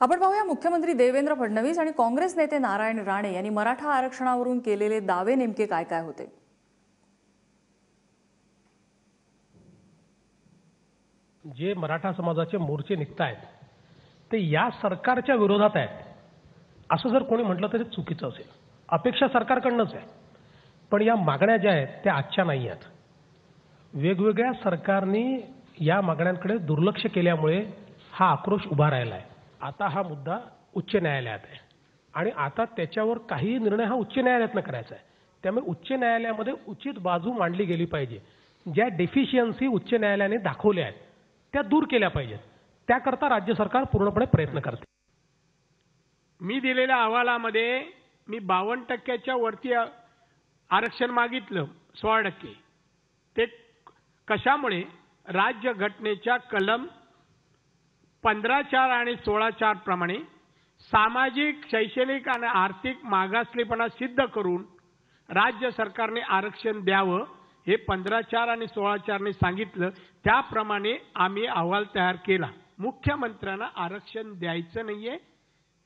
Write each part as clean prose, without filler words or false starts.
आपण पाहूया मुख्यमंत्री देवेंद्र फडणवीस आणि काँग्रेस नेते नारायण राणे यांनी मराठा आरक्षणावरून केलेले दावे नेमके काय काय होते। जे मराठा समाजाचे मोर्चे निघतायत ते या सरकारच्या विरोधात आहेत असं जर कोणी म्हटलं तरी चुकीचं असेल। अपेक्षा सरकारकडूनच आहे, पण या मागण्या ज्या आहेत त्या आजच्या नाही आहेत। वेगवेगळ्या सरकारनी या मागण्यांकडे दुर्लक्ष केल्यामुळे हा आक्रोश उभा राहिला आहे। आता हा मुद्दा उच्च न्यायालयात आहे आणि आता त्याच्यावर काही निर्णय हा उच्च न्यायालयातनं करायचा आहे। त्यामुळे उच्च न्यायालयामध्ये उचित बाजू मांडली गेली पाहिजे। ज्या डेफिशियन्सी उच्च न्यायालयाने दाखवल्या आहेत त्या दूर केल्या पाहिजेत। त्याकरता राज्य सरकार पूर्णपणे प्रयत्न करते। मी दिलेल्या अहवालामध्ये मी 52% वरती आरक्षण मागितलं, 16%। ते कशामुळे? राज्य घटनेच्या कलम 15(4) आणि 16(4) प्रमाणे सामाजिक, शैक्षणिक आणि आर्थिक मागासलेपणा सिद्ध करून राज्य सरकारने आरक्षण द्यावं हे 15(4) आणि 16(4) ने सांगितलं। त्याप्रमाणे आम्ही अहवाल तयार केला। मुख्यमंत्र्यांना आरक्षण द्यायचं नाहीये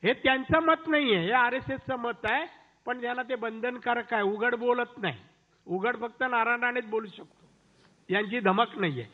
हे त्यांचं मत नाहीये, हे आरएसएसचं मत आहे, पण त्यांना ते बंधनकारक आहे। उघड बोलत नाही, उघड फक्त नारायण राणेच बोलू शकतो, यांची धमक नाहीये।